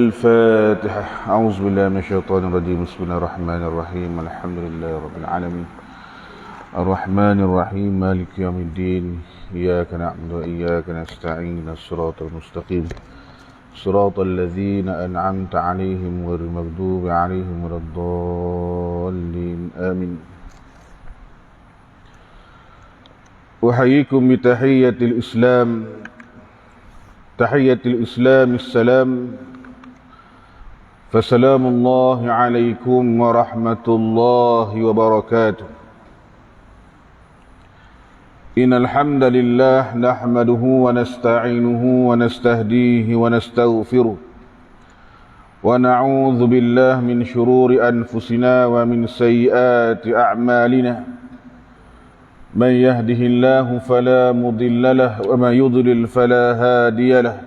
الفاتحة. أعوذ بالله من الشيطان الرجيم. بسم الله الرحمن الرحيم. الحمد لله رب العالمين الرحمن الرحيم مالك يوم الدين. إياك نعبد وإياك نستعين. الصراط المستقيم صراط الذين أنعمت عليهم غير المغضوب عليهم ولا الضالين. آمين. أحييكم بتحية الإسلام. تحية الإسلام السلام. فسلام الله عليكم ورحمة الله وبركاته. إن الحمد لله نحمده ونستعينه ونستهديه ونستغفره ونعوذ بالله من شرور أنفسنا ومن سيئات أعمالنا. من يهده الله فلا مضل له ومن يضلل فلا هادي له.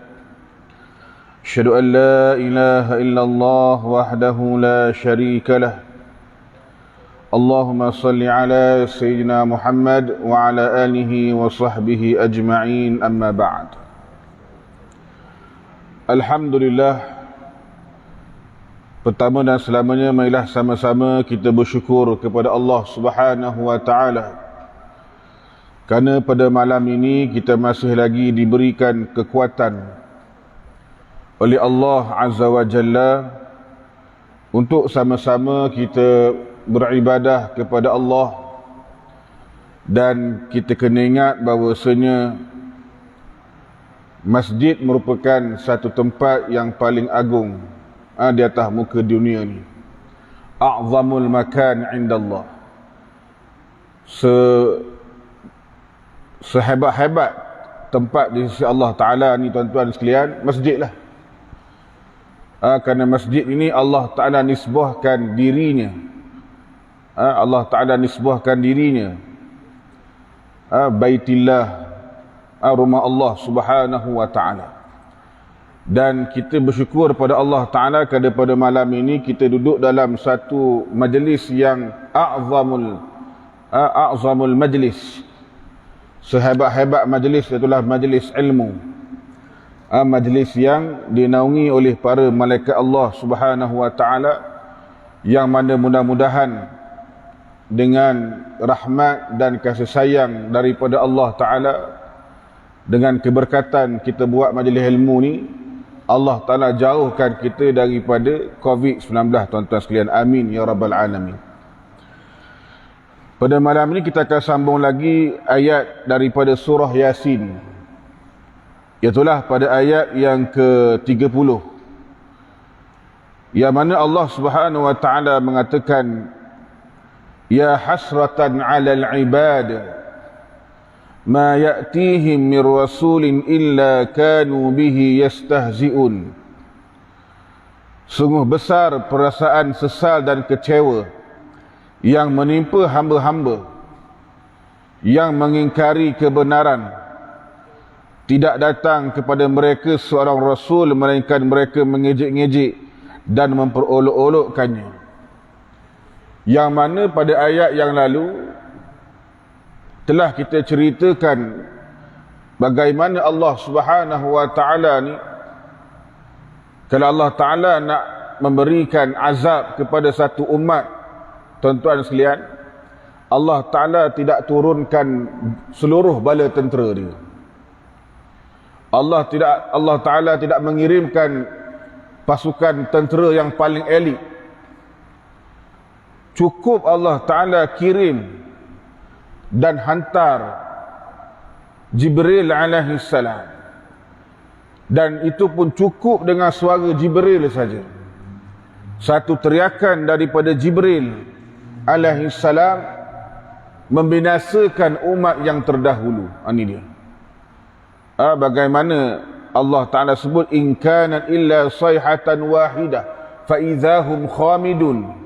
أشهد أن لا إله إلا الله وحده لا شريك له. اللهم صل على سيدنا محمد وعلى آله وصحبه أجمعين. أما بعد. Alhamdulillah, pertama dan selamanya marilah sama-sama kita bersyukur kepada Allah Subhanahu wa taala, kerana pada malam ini kita masih lagi diberikan kekuatan oleh Allah Azza wa Jalla untuk sama-sama kita beribadah kepada Allah. Dan kita kena ingat bahawasanya masjid merupakan satu tempat yang paling agung di atas muka dunia ni. A'zamul makan indallah. Sehebat-hebat tempat di sisi Allah Ta'ala ni, tuan-tuan sekalian, masjid lah. Kerana masjid ini Allah Ta'ala nisbahkan dirinya. Allah Ta'ala nisbahkan dirinya Baitillah, rumah Allah Subhanahu wa Ta'ala. Dan kita bersyukur pada Allah Ta'ala kerana pada malam ini kita duduk dalam satu majlis yang a'zamul majlis. Sehebat-hebat majlis itulah majlis ilmu. Majlis yang dinaungi oleh para malaikat Allah Subhanahu wa Ta'ala, yang mana mudah-mudahan dengan rahmat dan kasih sayang daripada Allah Ta'ala, dengan keberkatan kita buat majlis ilmu ni, Allah Ta'ala jauhkan kita daripada COVID-19, tuan-tuan sekalian. Amin ya rabbal alamin. Pada malam ini kita akan sambung lagi ayat daripada surah Yasin, iaitulah pada ayat yang ke-30, yang mana Allah Subhanahu wa Ta'ala mengatakan, ya hasratan 'alal 'ibad ma ya'tihim min rasulin illa kanu bihi yastahzi'un. Sungguh besar perasaan sesal dan kecewa yang menimpa hamba-hamba yang mengingkari kebenaran. Tidak datang kepada mereka seorang rasul melainkan mereka mengejek-ngejek dan memperolok-olokkannya. Yang mana pada ayat yang lalu telah kita ceritakan bagaimana Allah Subhanahu wa Ta'ala ni, kalau Allah Ta'ala nak memberikan azab kepada satu umat, tuan-tuan sekalian, Allah Ta'ala tidak turunkan seluruh bala tentera dia. Allah Ta'ala tidak mengirimkan pasukan tentera yang paling elit. Cukup Allah Ta'ala kirim dan hantar Jibril alaihi salam, dan itu pun cukup dengan suara Jibril saja. Satu teriakan daripada Jibril alaihi salam membinasakan umat yang terdahulu. Ini dia. Bagaimana Allah Ta'ala sebut, in kanat illa sayhatan wahidah fa idzahum khamidun.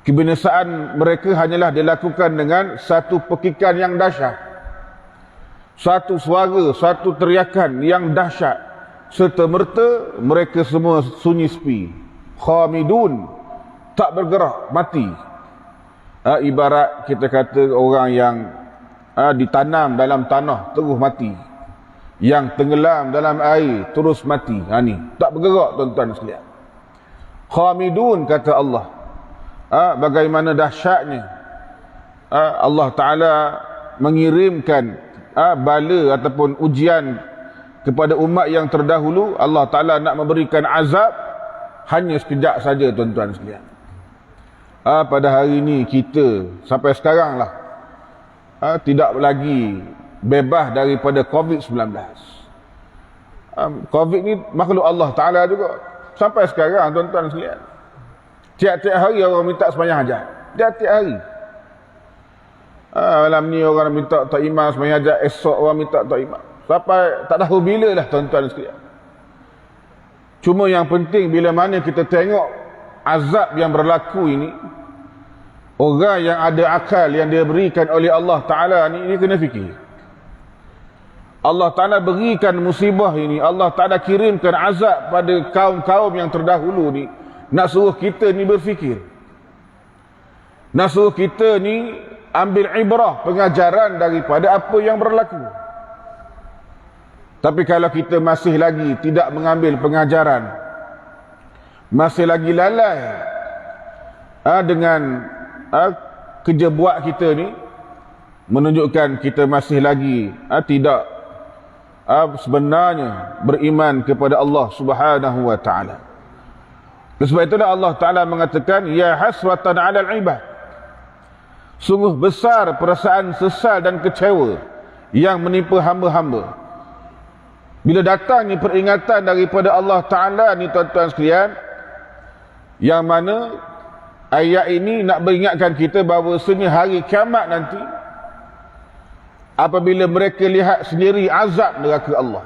Kebinasaan mereka hanyalah dilakukan dengan satu pekikan yang dahsyat, satu suara, satu teriakan yang dahsyat, serta merta mereka semua sunyi sepi. Khamidun, tak bergerak, mati. Ibarat kita kata orang yang ditanam dalam tanah terus mati. yang tenggelam dalam air terus mati. Ni tak bergerak tuan-tuan sekalian. Khamidun, kata Allah. Bagaimana dahsyatnya Allah Ta'ala mengirimkan bala ataupun ujian kepada umat yang terdahulu. Allah Ta'ala nak memberikan azab hanya sekejap saja tuan-tuan sekalian. Pada hari ini kita sampai sekarang lah tidak lagi bebas daripada COVID-19. COVID ni makhluk Allah Ta'ala juga. Sampai sekarang tuan-tuan sekalian, tiap-tiap hari orang minta sembahyang hajat. Tiap-tiap hari. Malam ni orang minta tak imam sembahyang hajat, esok orang minta tak imam. Sampai tak tahu bila lah tuan-tuan sekalian. Cuma yang penting bila mana kita tengok azab yang berlaku ini, orang yang ada akal yang dia berikan oleh Allah Ta'ala ni, dia kena fikir. Allah Ta'ala berikan musibah ini, Allah Ta'ala kirimkan azab pada kaum-kaum yang terdahulu ni, nak suruh kita ni berfikir, nak suruh kita ni ambil ibrah, pengajaran daripada apa yang berlaku. Tapi kalau kita masih lagi tidak mengambil pengajaran, masih lagi lalai dengan kerja buat kita ni, menunjukkan kita masih lagi tidak sebenarnya beriman kepada Allah Subhanahu wa Ta'ala. Sebab itulah Allah Ta'ala mengatakan, ya hasratan 'alal 'ibad, sungguh besar perasaan sesal dan kecewa yang menimpa hamba-hamba. Bila datangnya peringatan daripada Allah Ta'ala ni tuan-tuan sekalian, yang mana ayat ini nak beringatkan kita bahawa bahawasanya hari kiamat nanti, apabila mereka lihat sendiri azab neraka Allah,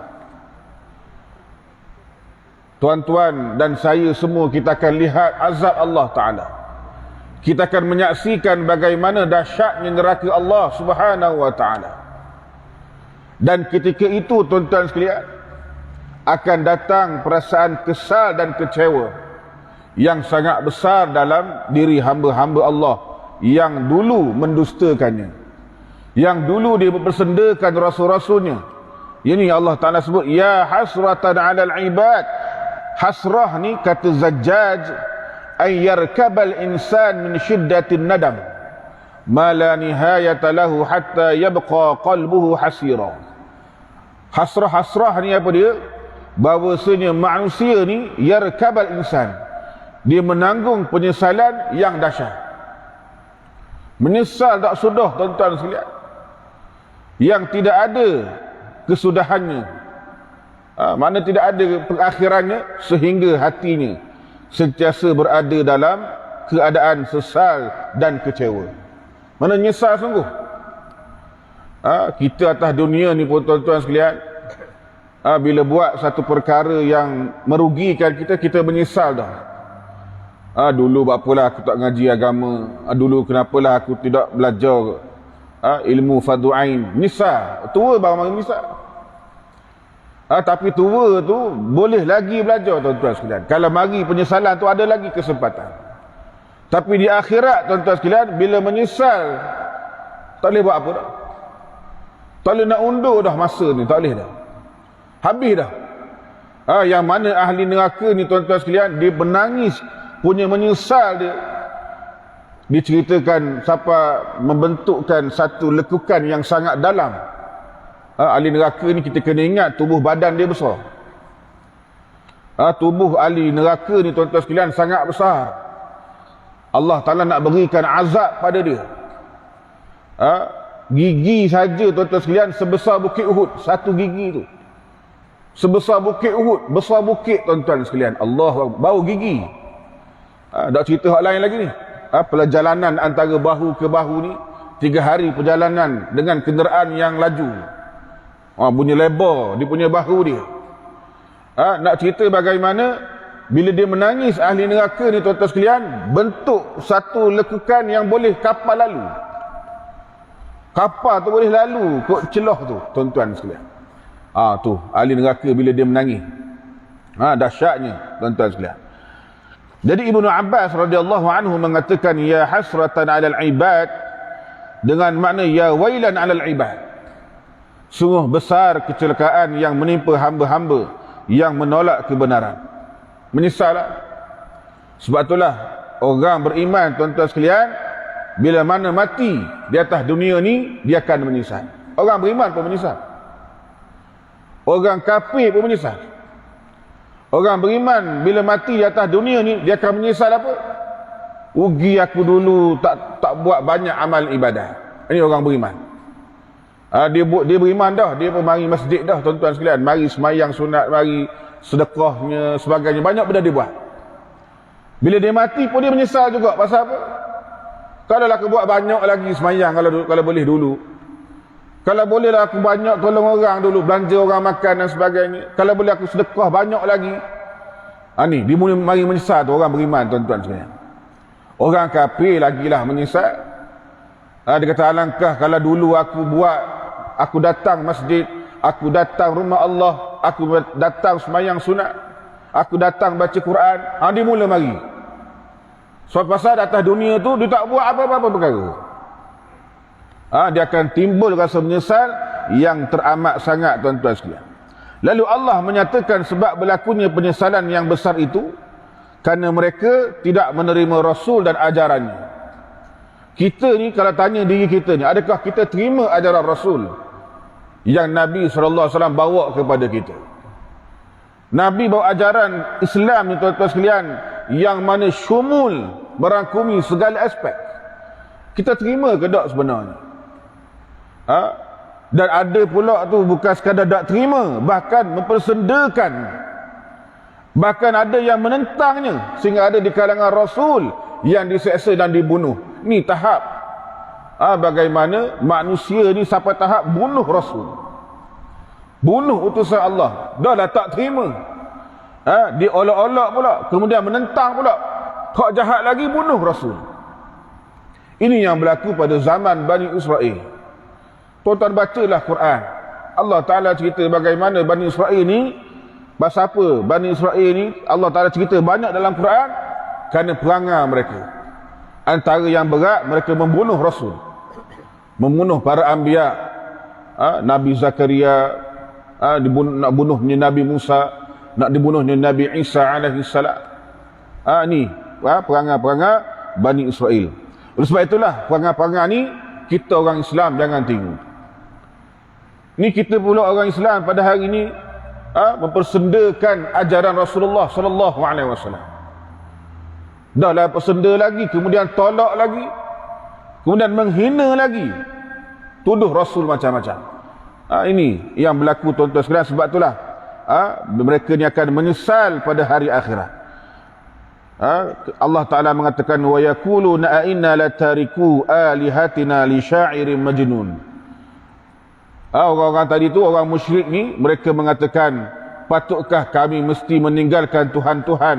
tuan-tuan dan saya semua, kita akan lihat azab Allah Ta'ala. Kita akan menyaksikan bagaimana dahsyatnya neraka Allah Subhanahu wa Ta'ala. Dan ketika itu tuan-tuan sekalian, akan datang perasaan kesal dan kecewa yang sangat besar dalam diri hamba-hamba Allah yang dulu mendustakannya, yang dulu dia bersendakan rasul-rasulnya. Ini Allah Ta'ala sebut, ya hasratan 'alal 'ibad. Hasrah ni kata Zajjaj, ay yarkabal insan min syiddatin nadam ma la nihayata lahu hatta yabqa qalbuhu hasira. Hasrah ni apa dia? Bahawasanya manusia ni yarkabal insan, dia menanggung penyesalan yang dahsyat. Menyesal tak sudah tuan-tuan sekalian, yang tidak ada kesudahannya, mana tidak ada pengakhirannya, sehingga hatinya sentiasa berada dalam keadaan sesal dan kecewa. Mana nyesal sungguh. Kita atas dunia ni pun tuan-tuan sekalian, bila buat satu perkara yang merugikan kita, kita menyesal dah. Dulu apalah aku tak ngaji agama, dulu kenapalah aku tidak belajar ilmu fardu'ain. Nyesal, tua baru menyesal. Tapi tua tu boleh lagi belajar tuan-tuan sekalian. Kalau mari penyesalan tu ada lagi kesempatan. Tapi di akhirat tuan-tuan sekalian, bila menyesal, tak boleh buat apa dah. Tak boleh nak undur dah masa ni, tak boleh dah. Habis dah. Yang mana ahli neraka ni tuan-tuan sekalian, dia menangis punya menyesal dia. Diceritakan siapa membentukkan satu lekukan yang sangat dalam. Ahli neraka ni kita kena ingat tubuh badan dia besar. Tubuh ahli neraka ni tuan-tuan sekalian sangat besar. Allah Ta'ala nak berikan azab pada dia. Gigi saja tuan-tuan sekalian sebesar bukit Uhud. Satu gigi tu sebesar bukit Uhud. Besar bukit tuan-tuan sekalian. Allah, bau gigi. Tak cerita hal lain lagi ni. Perjalanan antara bahu ke bahu ni 3 hari perjalanan dengan kenderaan yang laju. Bunyi lebar dia punya bahu dia. Nak cerita bagaimana bila dia menangis ahli neraka ni tuan-tuan sekalian, bentuk satu lekukan yang boleh kapal lalu. Kapal tu boleh lalu kok celah tu tuan-tuan sekalian. Tu ahli neraka bila dia menangis. Dahsyatnya tuan-tuan sekalian. Jadi Ibnu Abbas radhiyallahu anhu mengatakan, ya hasratan 'alal 'ibad, dengan makna ya wailan 'alal 'ibad. Sungguh besar kecelakaan yang menimpa hamba-hamba yang menolak kebenaran. Menyesallah. Sebab itulah orang beriman, tuan-tuan sekalian, bila mana mati di atas dunia ni, dia akan menyesal. Orang beriman pun menyesal. Orang kafir pun menyesal. Orang beriman bila mati di atas dunia ni, dia akan menyesal apa? Rugi aku dulu tak buat banyak amal ibadah. Ini orang beriman. Dia beriman dah, dia pun mari masjid dah, tuan-tuan sekalian, mari semayang sunat, mari sedekahnya, sebagainya, banyak benda dia buat. Bila dia mati pun dia menyesal juga. Pasal apa? Kalau aku buat banyak lagi semayang, kalau boleh dulu. Kalau boleh lah aku banyak tolong orang dulu, belanja orang makan dan sebagainya. Kalau boleh aku sedekah banyak lagi. Ni dia mari menyesal tu orang beriman, tuan-tuan sekalian. Orang kafir lagilah menyesal. Dia kata, alangkah kalau dulu aku datang masjid, aku datang rumah Allah, aku datang semayang sunat, aku datang baca Quran. Dia mula mari. Sebab pasal atas dunia tu dia tak buat apa-apa perkara. Dia akan timbul rasa menyesal yang teramat sangat, tuan-tuan sekalian. Lalu Allah menyatakan sebab berlakunya penyesalan yang besar itu kerana mereka tidak menerima Rasul dan ajarannya. Kita ni kalau tanya diri kita ni, adakah kita terima ajaran Rasul yang Nabi SAW bawa kepada kita? Nabi bawa ajaran Islam ni, tuan-tuan sekalian, yang mana syumul, merangkumi segala aspek. Kita terima ke tak sebenarnya? Dan ada pula tu bukan sekadar tak terima, bahkan mempersendakan. Bahkan ada yang menentangnya, sehingga ada di kalangan Rasul yang diseksa dan dibunuh. Ni tahap bagaimana manusia ni sampai tahap bunuh Rasul, bunuh utusan Allah. Dah tak terima, diolok-olok pula, kemudian menentang pula, tak jahat lagi bunuh Rasul. Ini yang berlaku pada zaman Bani Israel. Tuan-tuan bacalah Quran, Allah Ta'ala cerita bagaimana Bani Israel ni, pasal apa Bani Israel ni Allah Ta'ala cerita banyak dalam Quran, kerana perangai mereka. Antara yang berat, mereka membunuh Rasul, membunuh para anbiya. Nabi Zakaria nak bunuhnya Nabi Musa, nak dibunuhnya Nabi Isa alaihi salam. Ni perangai-perangai Bani Israel. Oleh sebab itulah perangai-perangai ni kita orang Islam jangan tiru. Ni kita pula orang Islam pada hari ini mempersendakan ajaran Rasulullah sallallahu alaihi wasallam. Dah lah persenda lagi, kemudian tolak lagi, kemudian menghina lagi, tuduh Rasul macam-macam. Ini yang berlaku, tuan-tuan sekalian. Sebab itulah mereka ni akan menyesal pada hari akhirat. Allah Ta'ala mengatakan, wa yaquluna inna latariku alihatina li sya'irin majnun. Orang-orang tadi tu, orang musyrik ni, mereka mengatakan, patutkah kami mesti meninggalkan Tuhan-Tuhan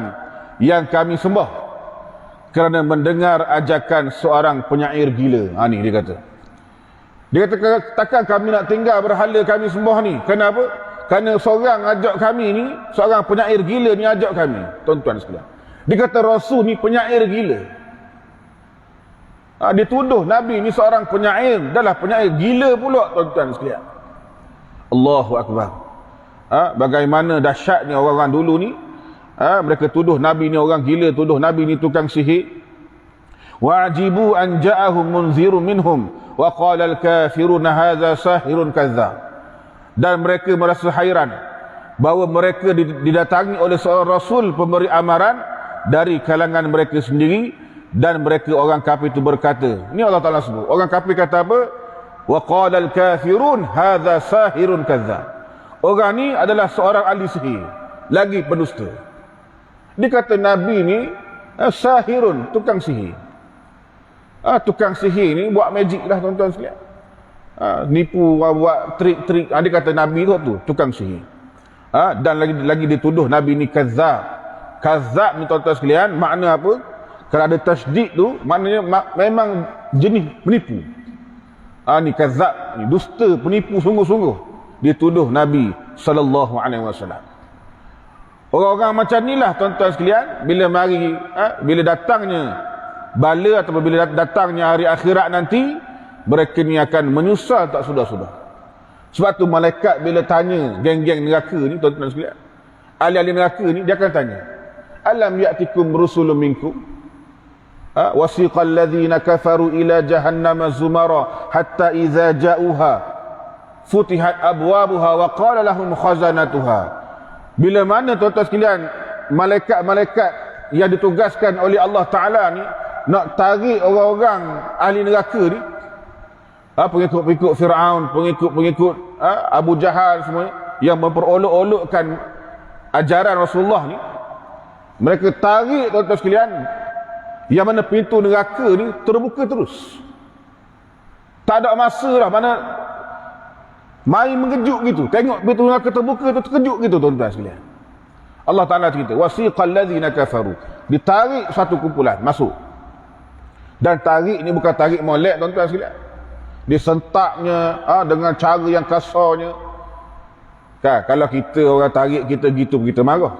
yang kami sembah kerana mendengar ajakan seorang penyair gila. Ni dia kata. Dia kata, takkan kami nak tinggal berhala kami sembah ni? Kenapa? Kerana seorang ajak kami ni, seorang penyair gila ni ajak kami. Tuan-tuan sekalian, dia kata Rasul ni penyair gila. Dia tuduh Nabi ni seorang penyair, adalah penyair gila pula, tuan-tuan sekalian. Allahu Akbar. Bagaimana dahsyatnya orang-orang dulu ni. Mereka tuduh Nabi ni orang gila, tuduh Nabi ni tukang sihir. Wa'ajibu an ja'ahum munzirun minhum wa qala al-kafiruna hadza sahirun kadzdzab. Dan mereka merasa hairan bahawa mereka didatangi oleh seorang Rasul pemberi amaran dari kalangan mereka sendiri, dan mereka orang kafir itu berkata, ini Allah Ta'ala sebut, orang kafir kata apa? Wa qala al-kafirun hadza sahirun kadzdzab. Orang ni adalah seorang ahli sihir, lagi pendusta. Dia kata Nabi ni sahirun, tukang sihir. Tukang sihir ni buat magic lah, tuan-tuan sekalian. Nipu, buat trik-trik. Dia kata Nabi tu tukang sihir. Dan lagi dituduh Nabi ni kadzab. Kadzab ni, tuan-tuan sekalian, makna apa? Kalau ada tasydid tu, maknanya memang jenis penipu. Ni kadzab, ni dusta, penipu sungguh-sungguh. Dia tuduh Nabi sallallahu alaihi wasallam. Orang-orang macam inilah, tuan-tuan sekalian, bila datangnya bala atau bila datangnya hari akhirat nanti, mereka ni akan menyusal tak sudah-sudah. Sebab tu malaikat bila tanya geng-geng neraka ni, tuan-tuan sekalian, ahli-ahli neraka ni, dia akan tanya, alam ya'tikum rusulun minkum wasiqal ladzina kafaru ila jahannama zumara hatta idza ja'uha futihat abwabuha wa qala lahum khazanatuha. Bila mana tuan-tuan sekalian malaikat-malaikat yang ditugaskan oleh Allah Ta'ala ni nak tarik orang-orang ahli neraka ni, pengikut-pengikut Fir'aun, pengikut-pengikut Abu Jahal semua yang memperolok-olokkan ajaran Rasulullah ni, mereka tarik tuan-tuan sekalian, yang mana pintu neraka ni terbuka terus, tak ada masa lah, mana main mengejut gitu, tengok pintu neraka terbuka tu terkejut gitu tuan-tuan sekalian. Allah Ta'ala cerita, wasiqal ladzina kafaru, ditarik satu kumpulan masuk, dan tarik ni bukan tarik molek tuan-tuan sekalian, disentaknya dengan cara yang kasarnya. Kan, kalau kita orang tarik kita gitu, kita marah.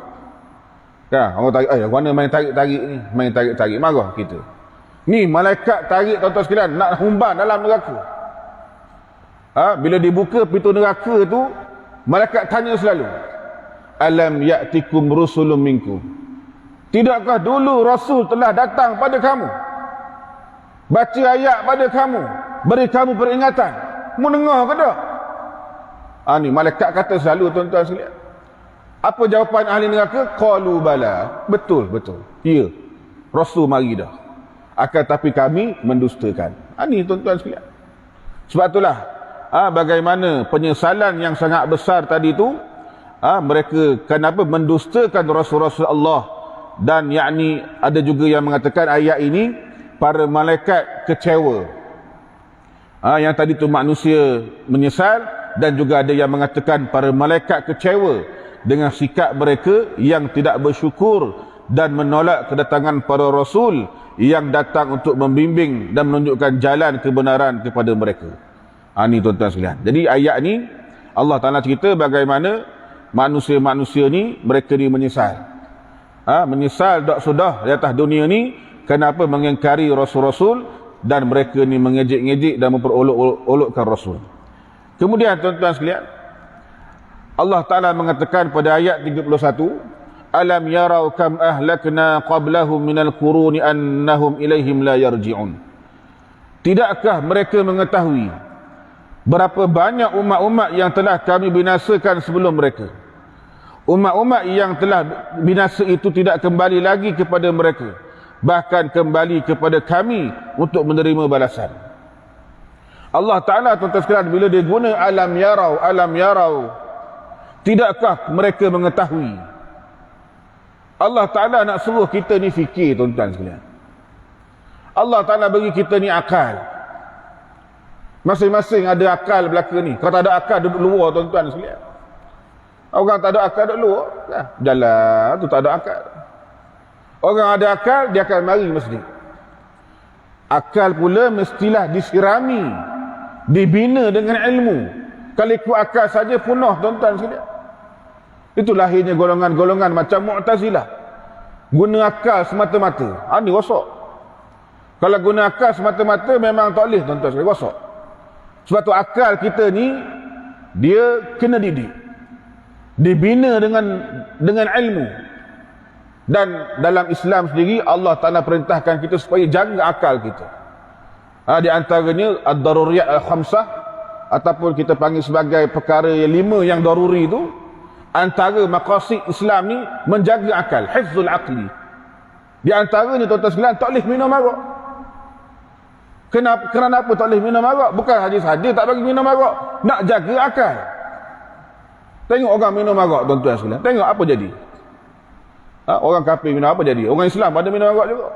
Kan, orang tarik, mana main tarik-tarik ni, main tarik-tarik, marah kita. Ni malaikat tarik tuan-tuan sekalian, nak humban dalam neraka. Bila dibuka pintu neraka tu, malaikat tanya selalu, alam ya'tikum rusulun minkum, tidakkah dulu Rasul telah datang pada kamu, baca ayat pada kamu, beri kamu peringatan, mu dengar ke tak? Ni malaikat kata selalu tuan-tuan sekalian. Apa jawapan ahli neraka? Qalu bala, betul, ya, Rasul mari dah, akan tapi kami mendustakan. Ni tuan-tuan sekalian. Sebab itulah bagaimana penyesalan yang sangat besar tadi tu, mereka kenapa mendustakan Rasul-Rasul Allah. Dan yakni ada juga yang mengatakan ayat ini para malaikat kecewa. Yang tadi tu manusia menyesal, dan juga ada yang mengatakan para malaikat kecewa dengan sikap mereka yang tidak bersyukur dan menolak kedatangan para rasul yang datang untuk membimbing dan menunjukkan jalan kebenaran kepada mereka. Ni tuan-tuan sekalian. Jadi ayat ni Allah Ta'ala cerita bagaimana manusia-manusia ni, mereka ni menyesal. Menyesal tak sudah di atas dunia ni, kenapa mengingkari rasul-rasul, dan mereka ni mengejek-ngejek dan memperolok-olokkan rasul. Kemudian tuan-tuan sekalian, Allah Ta'ala mengatakan pada ayat 31, alam yarau kam ahlakna qablahum minal quruni annahum ilaihim la yarji'un. Tidakkah mereka mengetahui berapa banyak umat-umat yang telah kami binasakan sebelum mereka? Umat-umat yang telah binasa itu tidak kembali lagi kepada mereka, bahkan kembali kepada kami untuk menerima balasan. Allah Ta'ala tuan-tuan sekalian, bila dia guna alam yarau, tidakkah mereka mengetahui? Allah Ta'ala nak suruh kita ni fikir tuan-tuan sekalian. Allah Ta'ala bagi kita ni akal. Masing-masing ada akal belaka ni. Kalau tak ada akal duduk luar tuan-tuan sekalian. Orang tak ada akal duduk luar, jalan tu tak ada akal. Orang ada akal, dia akan mari masjid. Akal pula mestilah disirami, dibina dengan ilmu. Kalau ikut akal saja punah tuan-tuan sekalian. Itu lahirnya golongan-golongan macam Mu'tazilah. Guna akal semata-mata. Ni rosak. Kalau guna akal semata-mata memang tak boleh tuan-tuan sekalian, rosak. Sebab tu akal kita ni, dia kena didik, dibina dengan ilmu. Dan dalam Islam sendiri Allah Ta'ala perintahkan kita supaya jaga akal kita. Di antaranya ad-daruriyat al-khamsah, ataupun kita panggil sebagai perkara yang 5 yang daruri itu. Antara maqasid Islam ni menjaga akal, hifzul aqli. Di antaranya tuan-tuan sekalian, tak boleh minum arak. Kenapa tak boleh minum arak? Bukan hadis-hadis tak bagi minum arak, nak jaga akal. Tengok orang minum arak tuan-tuan sekalian, tengok apa jadi. Orang kafir minum apa jadi? Orang Islam pada minum arak juga.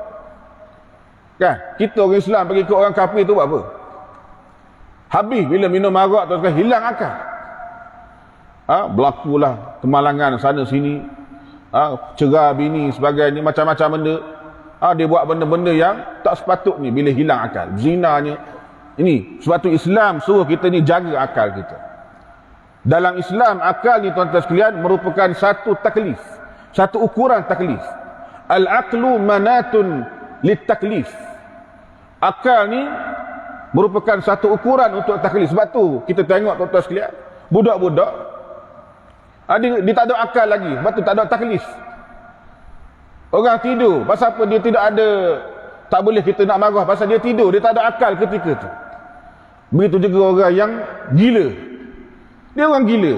Kan? Kita orang Islam pergi ke orang kafir tu buat apa? Habis bila minum arak tu hilang akal. Berlakulah kemalangan sana sini, cerai bini sebagainya, macam-macam benda. Dia buat benda-benda yang tak sepatutnya bila hilang akal. Zinanya. Ini sebab tu Islam suruh kita ni jaga akal kita. Dalam Islam akal ni tuan-tuan sekalian merupakan satu taklif, satu ukuran taklif. Al-aqlu manatun lit-taklif. Akal ni merupakan satu ukuran untuk taklif. Sebab tu kita tengok tuan-tuan sekalian, budak-budak dia tak ada akal lagi, sebab tu tak ada taklif. Orang tidur, pasal apa dia tidak ada, tak boleh kita nak marah pasal dia tidur, dia tak ada akal ketika tu. Begitu juga orang yang gila, dia orang gila,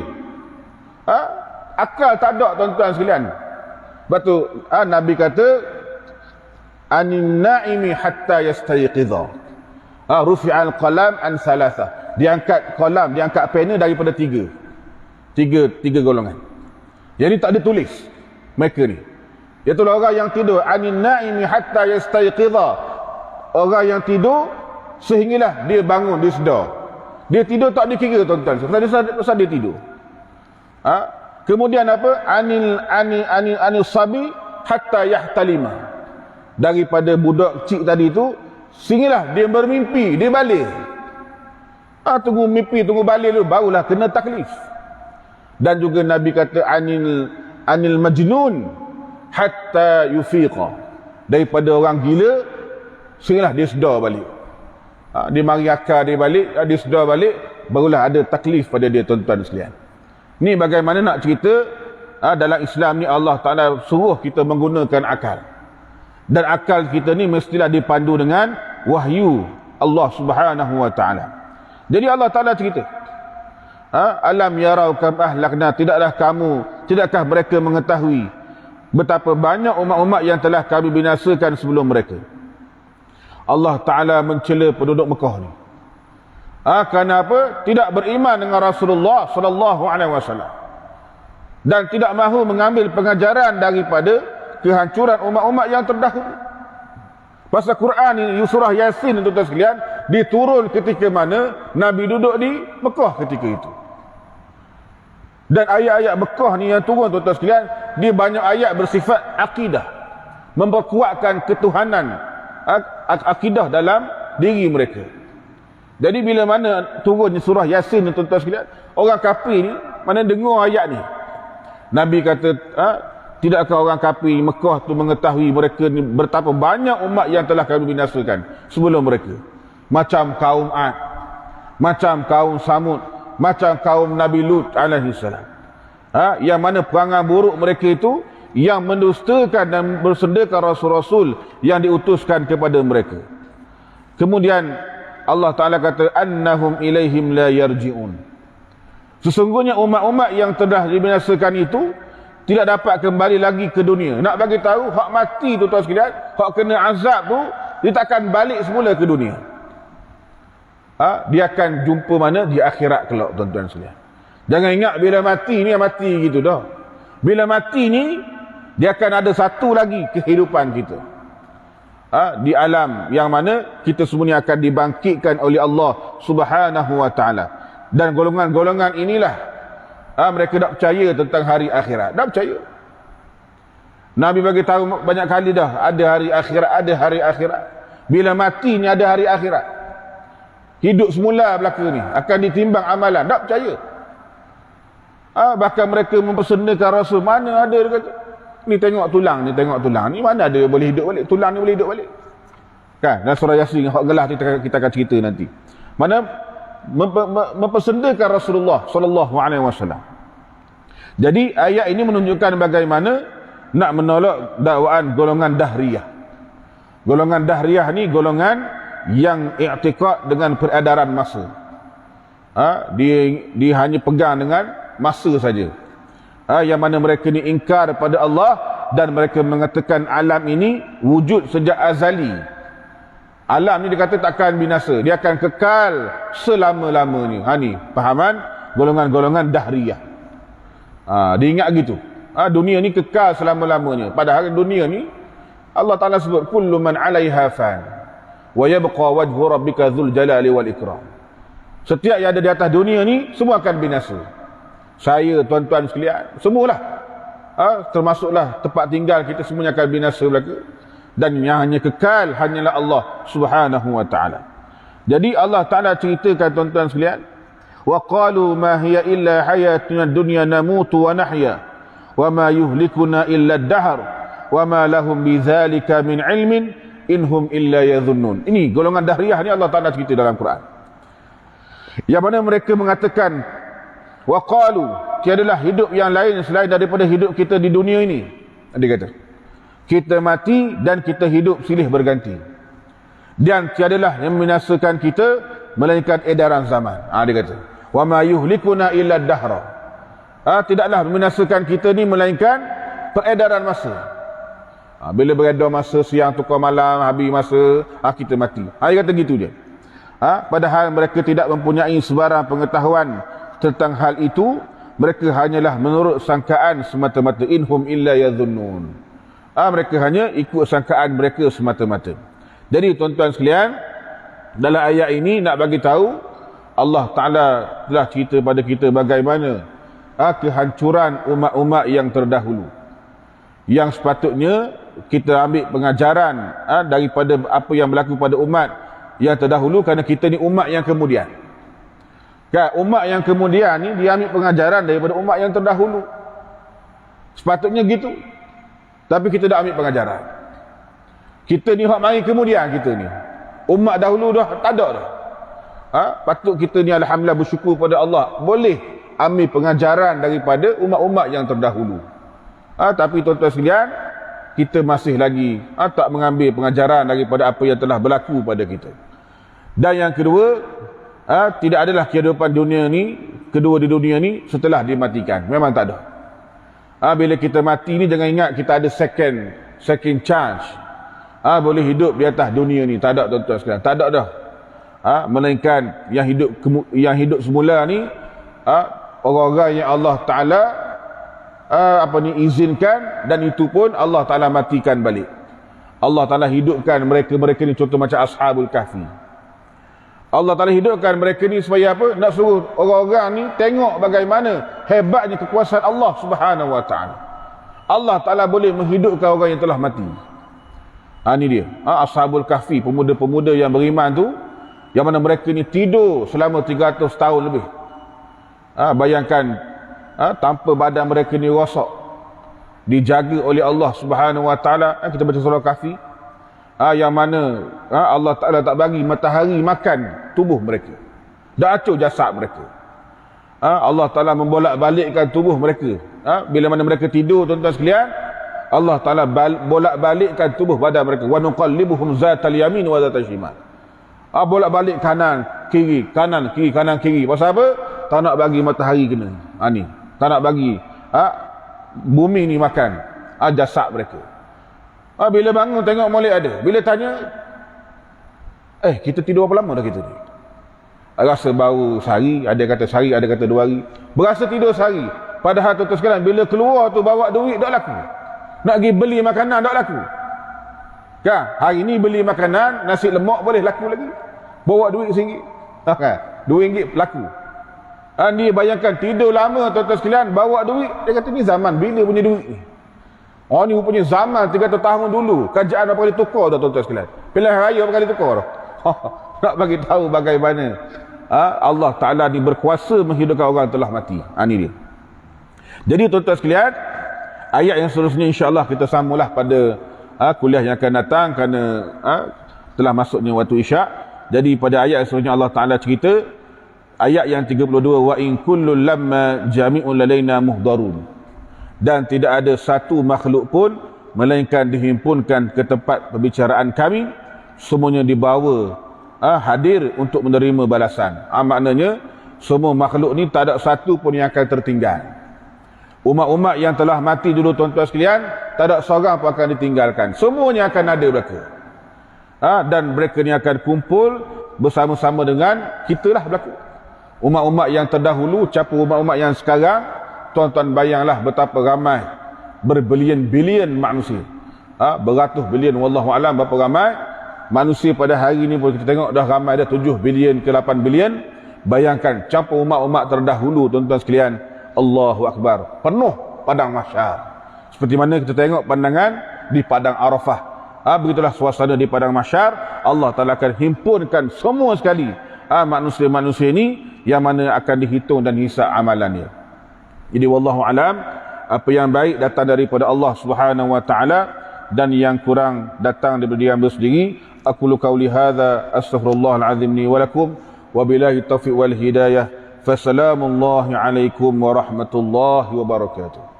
akal tak ada tuan-tuan sekalian. Sebab tu Nabi kata anin naimi hatta yastayqidha, rufi'al qalam an salasah, diangkat qalam, diangkat pena daripada tiga golongan. Jadi tak ditulis mereka ni, iaitu orang yang tidur. Anin naimi hatta yastayqidha, orang yang tidur sehinggalah dia bangun, dia sedar. Dia tidur tak dikira tuan-tuan, pasal dia tidur. Kemudian apa? Anil sabi hatta yahtalima, daripada budak kecil tadi tu sehinggalah dia bermimpi, dia balik. Tunggu mimpi, tunggu balik dulu, barulah kena taklif. Dan juga Nabi kata anil majnun hatta yufiqa, daripada orang gila sehinggalah dia sedar balik. Dia mari akal dia balik, dia sedar balik, barulah ada taklif pada dia tuan-tuan sekalian. Ni bagaimana nak cerita dalam Islam ni Allah Ta'ala suruh kita menggunakan akal. Dan akal kita ni mestilah dipandu dengan wahyu Allah Subhanahu wa Ta'ala. Jadi Allah Ta'ala cerita, alam yarau kam ahlakna, tidakkah mereka mengetahui betapa banyak umat-umat yang telah kami binasakan sebelum mereka. Allah Ta'ala mencela penduduk Mekah ni. Kerana apa? Tidak beriman dengan Rasulullah sallallahu alaihi wasallam dan tidak mahu mengambil pengajaran daripada kehancuran umat-umat yang terdahulu. Pasal Quran ini, surah Yasin tuan-tuan sekalian, diturun ketika mana Nabi duduk di Mekah ketika itu. Dan ayat-ayat Mekah ni yang turun tuan-tuan sekalian, dia banyak ayat bersifat akidah, memperkuatkan ketuhanan, akidah dalam diri mereka. Jadi bila mana turun surah Yasin tuan-tuan sekalian, orang kafir ni mana dengar ayat ni, Nabi kata, tidakkah orang kafir Mekah tu mengetahui mereka ni betapa banyak umat yang telah kami binasakan sebelum mereka, macam kaum Ad, macam kaum Samud, macam kaum Nabi Lut alaihi salam, yang mana perangai buruk mereka itu yang mendustakan dan bersendakan rasul-rasul yang diutuskan kepada mereka. Kemudian Allah Ta'ala kata annahum ilaihim la yarji'un, sesungguhnya umat-umat yang telah dibinasakan itu tidak dapat kembali lagi ke dunia. Nak bagi tahu, hak mati tu tuan sekalian, hak kena azab tu, dia takkan balik semula ke dunia. Dia akan jumpa mana? Di akhirat kelak tuan-tuan sekalian. Jangan ingat bila mati ni mati gitu dah. Bila mati ni dia akan ada satu lagi kehidupan kita, di alam yang mana kita semuanya akan dibangkitkan oleh Allah Subhanahu wa Ta'ala. Dan golongan-golongan inilah mereka tak percaya tentang hari akhirat. Tak percaya. Nabi bagi tahu banyak kali dah, ada hari akhirat, ada hari akhirat. Bila mati ni ada hari akhirat. Hidup semula belaka ni akan ditimbang amalan. Tak percaya. Bahkan mereka mempersendakan Rasul, mana ada, dia kata, ni tengok tulang, ni tengok tulang, ni mana ada boleh hidup balik, tulang ni boleh hidup balik. Kan? Dan surah Yasin hak gelah kita akan cerita nanti. Mana mempersendakan Rasulullah sallallahu alaihi wasallam. Jadi ayat ini menunjukkan bagaimana nak menolak dakwaan golongan Dahriyah. Golongan Dahriyah ni golongan yang i'tiqad dengan peredaran masa. Dia hanya pegang dengan masa saja. Yang mana mereka ni ingkar pada Allah dan mereka mengatakan alam ini wujud sejak azali. Alam ni dia kata takkan binasa, dia akan kekal selama-lamanya. Ni fahaman golongan-golongan Dahriyah. Dia ingat gitu. Dunia ni kekal selama-lamanya. Padahal dunia ni Allah Ta'ala sebut kullu man 'alaiha fan wa yabqa wajhu rabbika dzul jalali wal ikram. Setiap yang ada di atas dunia ni semua akan binasa. Saya, tuan-tuan sekalian, semualah, termasuklah tempat tinggal kita, semuanya akan binasa belaka. Dan yang hanya kekal hanyalah Allah Subhanahu wa Ta'ala. Jadi Allah Ta'ala ceritakan tuan-tuan sekalian, wa qalu ma hiya illa hayatuna dunya namutu wa nahya wa ma yuhlikuna illa ad-dahr wa ma lahum bidzalika min ilmin inhum illa yadhunnun. Ini golongan dahriyah ni Allah Ta'ala cerita dalam Quran. Yang mana mereka mengatakan, wa qalu, tiadalah hidup yang lain selain daripada hidup kita di dunia ini. Dia kata, kita mati dan kita hidup silih berganti. Dan tiadalah yang membinasakan kita melainkan edaran zaman. Dia kata, wa ma yuhlikuna illa dahra. Tidaklah membinasakan kita ni melainkan peredaran masa. Bila beredar masa, siang tukar malam, habis masa, kita mati. Dia kata gitu je. Padahal mereka tidak mempunyai sebarang pengetahuan tentang hal itu. Mereka hanyalah menurut sangkaan semata-mata. Inhum illa yadhunnun. Mereka hanya ikut sangkaan mereka semata-mata. Jadi tuan-tuan sekalian, dalam ayat ini nak bagi tahu Allah Ta'ala telah cerita pada kita bagaimana kehancuran umat-umat yang terdahulu, yang sepatutnya kita ambil pengajaran daripada apa yang berlaku pada umat yang terdahulu, kerana kita ni umat yang kemudian. Kan, umat yang kemudian ni dia ambil pengajaran daripada umat yang terdahulu. Sepatutnya gitu. Tapi kita dah ambil pengajaran. Kita ni hak mari kemudian, kita ni. Umat dahulu dah tak ada dah. Patut kita ni alhamdulillah bersyukur pada Allah, boleh ambil pengajaran daripada umat-umat yang terdahulu. Tapi tuan-tuan sekalian, kita masih lagi tak mengambil pengajaran daripada apa yang telah berlaku pada kita. Dan yang kedua, tidak adalah kehidupan dunia ni, kedua di dunia ni setelah dimatikan. Memang tak ada. Bila kita mati ni, jangan ingat kita ada second chance. Boleh hidup di atas dunia ni. Tak ada tuan-tuan sekalian. Tak ada dah. Melainkan yang hidup semula ni, orang-orang yang Allah Ta'ala izinkan, dan itu pun Allah Ta'ala matikan balik. Allah Ta'ala hidupkan mereka ni, contoh macam Ashabul Kahfi. Allah Ta'ala hidupkan mereka ni supaya apa? Nak suruh orang-orang ni tengok bagaimana hebatnya kekuasaan Allah Subhanahu Wa Ta'ala. Allah Ta'ala boleh menghidupkan orang yang telah mati. Ini dia. Ashabul Kahfi, pemuda-pemuda yang beriman tu, yang mana mereka ni tidur selama 300 tahun lebih. Bayangkan, tanpa badan mereka ni rosak, dijaga oleh Allah Subhanahu Wa Ta'ala. Kita baca surah Kahfi, yang mana Allah Ta'ala tak bagi matahari makan tubuh mereka, dah acur jasad mereka. Allah Ta'ala membolak-balikkan tubuh mereka. Bila mana mereka tidur, tuan-tuan sekalian, Allah Ta'ala bolak-balikkan tubuh badan mereka. Wa nuqallibuhum zatal yamin wa zatal shimal. Bolak-balik kanan kiri, kanan kiri, kanan kiri. Pasal apa? Tak nak bagi matahari kena. Ni tak nak bagi bumi ni makan jasad mereka. Bila bangun tengok molek ada. Bila tanya, kita tidur berapa lama dah kita ni? Rasa baru sehari, ada kata sehari, ada kata 2 hari. Berasa tidur sehari. Padahal tuan-tuan sekalian, bila keluar tu bawa duit tak laku. Nak pergi beli makanan tak laku. Kan? Hari ni beli makanan, nasi lemak boleh laku lagi. Bawa duit RM1. Kan? RM2 laku. Dia bayangkan tidur lama tuan-tuan sekalian, bawa duit. Dia kata ni zaman bila punya duit ni? Ni rupanya zaman 300 tahun dulu. Kerajaan berapa kali tukar tuan-tuan sekalian? Pilihan raya berapa kali tukar? Nak bagi tahu bagaimana Allah Ta'ala ni berkuasa menghidupkan orang yang telah mati. Ini dia. Jadi tuan-tuan sekalian, ayat yang seterusnya insya-Allah kita sambunglah pada kuliah yang akan datang, kerana telah masuknya waktu isyak. Jadi pada ayat yang seterusnya Allah Ta'ala cerita, ayat yang 32, wa in kullul lamma jami'un lalaina muhdarun. Dan tidak ada satu makhluk pun melainkan dihimpunkan ke tempat perbicaraan kami, semuanya dibawa hadir untuk menerima balasan. Maknanya semua makhluk ni tak ada satu pun yang akan tertinggal. Umat-umat yang telah mati dulu tuan-tuan sekalian, tak ada seorang pun akan ditinggalkan. Semuanya akan ada mereka. Dan mereka ni akan kumpul bersama-sama dengan kita lah berlaku. Umat-umat yang terdahulu campur umat-umat yang sekarang. Tuan-tuan bayanglah betapa ramai, berbilion-bilion manusia. Beratus bilion, wallahu alam berapa ramai manusia pada hari ini pun kita tengok dah ramai dah 7 bilion ke 8 bilion. Bayangkan campur umat-umat terdahulu tuan-tuan sekalian. Allahu Akbar. Penuh padang mahsyar. Seperti mana kita tengok pandangan di padang Arafah. Begitulah suasana di padang mahsyar. Allah Ta'ala akan himpunkan semua sekali manusia-manusia ini, yang mana akan dihitung dan hisab amalannya. Jadi wallahu alam, apa yang baik datang daripada Allah Subhanahu Wa Ta'ala, dan yang kurang datang daripada dia ambil sendiri. Aqulu qawli hadza astaghfirullahal azim li wa lakum wa billahi taufiq wal hidayah. Fassalamullahi alaikum warahmatullahi wabarakatuh.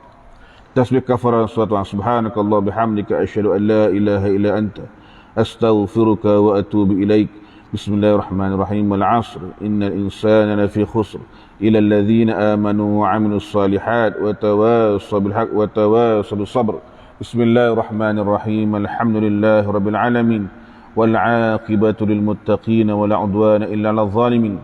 Tasbih kafarah salawat subhanakallah bihamdika asyhadu an la ilaha illa anta astaghfiruka wa atubu ilaik. Bismillahirrahmanirrahim. Wal 'asr innal insana lafi khusr illa alladhina amanu wa 'amilus salihat wa tawassaw bil haqq wa tawassaw bis sabr. Bismillahirrahmanirrahim. Alhamdulillahi rabbil alamin wal 'aqibatu lil muttaqin wa la 'udwana illa 'alal zalimin.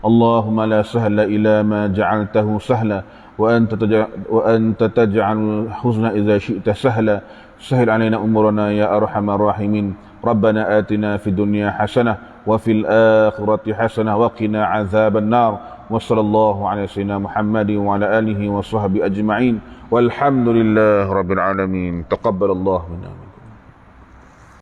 Allahumma la sahla illa ma ja'altahu sahla wa anta taj'al huzna idza syi'ta sahla. Sahil 'alaina umurana ya arhamar rahimin. Rabbana atina fid dunya hasanah wa fil akhirati hasanah wa qina 'adzaban nar. Wa sallallahu ala sayyidina Muhammadin wa ala alihi wa sahbihi ajma'in. Walhamdulillahi rabbil alamin. Taqabbalallahu minna.